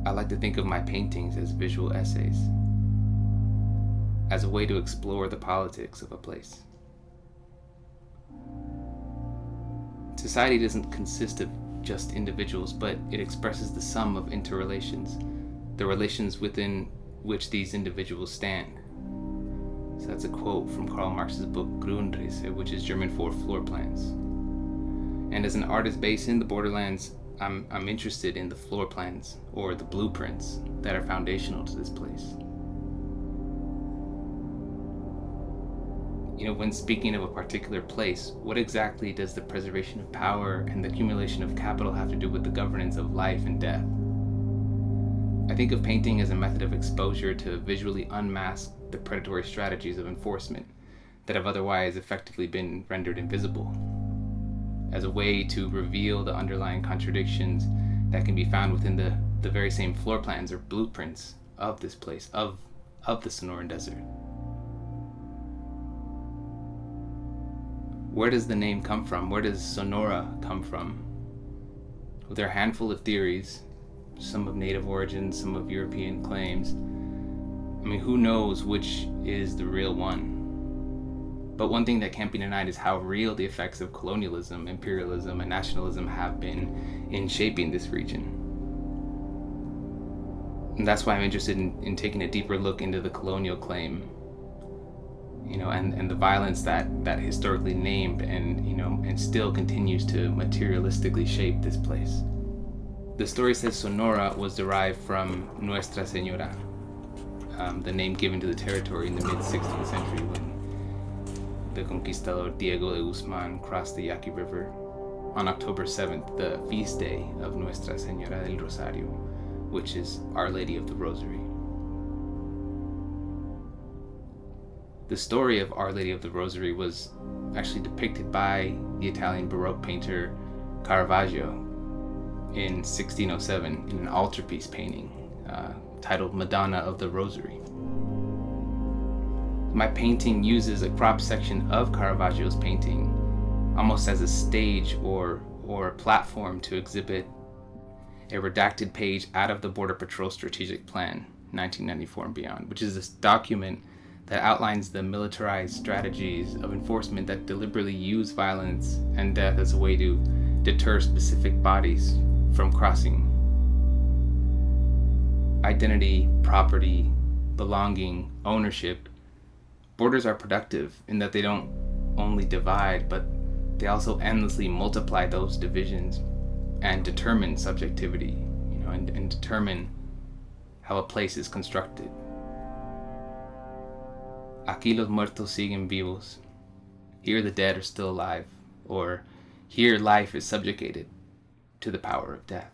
I like to think of my paintings as visual essays, as a way to explore the politics of a place. Society doesn't consist of just individuals, but it expresses the sum of interrelations, the relations within which these individuals stand. So that's a quote from Karl Marx's book Grundrisse, which is German for floor plans. And as an artist based in the borderlands, I'm interested in the floor plans, or the blueprints, that are foundational to this place. When speaking of a particular place, what exactly does the preservation of power and the accumulation of capital have to do with the governance of life and death? I think of painting as a method of exposure to visually unmask the predatory strategies of enforcement that have otherwise effectively been rendered invisible, as a way to reveal the underlying contradictions that can be found within the very same floor plans or blueprints of this place, of the Sonoran Desert. Where does the name come from? Where does Sonora come from? Well, there are a handful of theories, some of native origin, some of European claims. Who knows which is the real one? But one thing that can't be denied is how real the effects of colonialism, imperialism, and nationalism have been in shaping this region. And that's why I'm interested in taking a deeper look into the colonial claim, and the violence that historically named and still continues to materialistically shape this place. The story says Sonora was derived from Nuestra Señora, the name given to the territory in the mid-16th century when the conquistador Diego de Guzman crossed the Yaqui River on October 7th, the feast day of Nuestra Señora del Rosario, which is Our Lady of the Rosary. The story of Our Lady of the Rosary was actually depicted by the Italian Baroque painter Caravaggio in 1607 in an altarpiece painting titled Madonna of the Rosary. My painting uses a cropped section of Caravaggio's painting almost as a stage or a platform to exhibit a redacted page out of the Border Patrol Strategic Plan 1994 and beyond, which is this document that outlines the militarized strategies of enforcement that deliberately use violence and death as a way to deter specific bodies from crossing. Identity, property, belonging, ownership. Borders are productive in that they don't only divide, but they also endlessly multiply those divisions and determine subjectivity, and determine how a place is constructed. Aquí los muertos siguen vivos. Here the dead are still alive, or here life is subjugated to the power of death.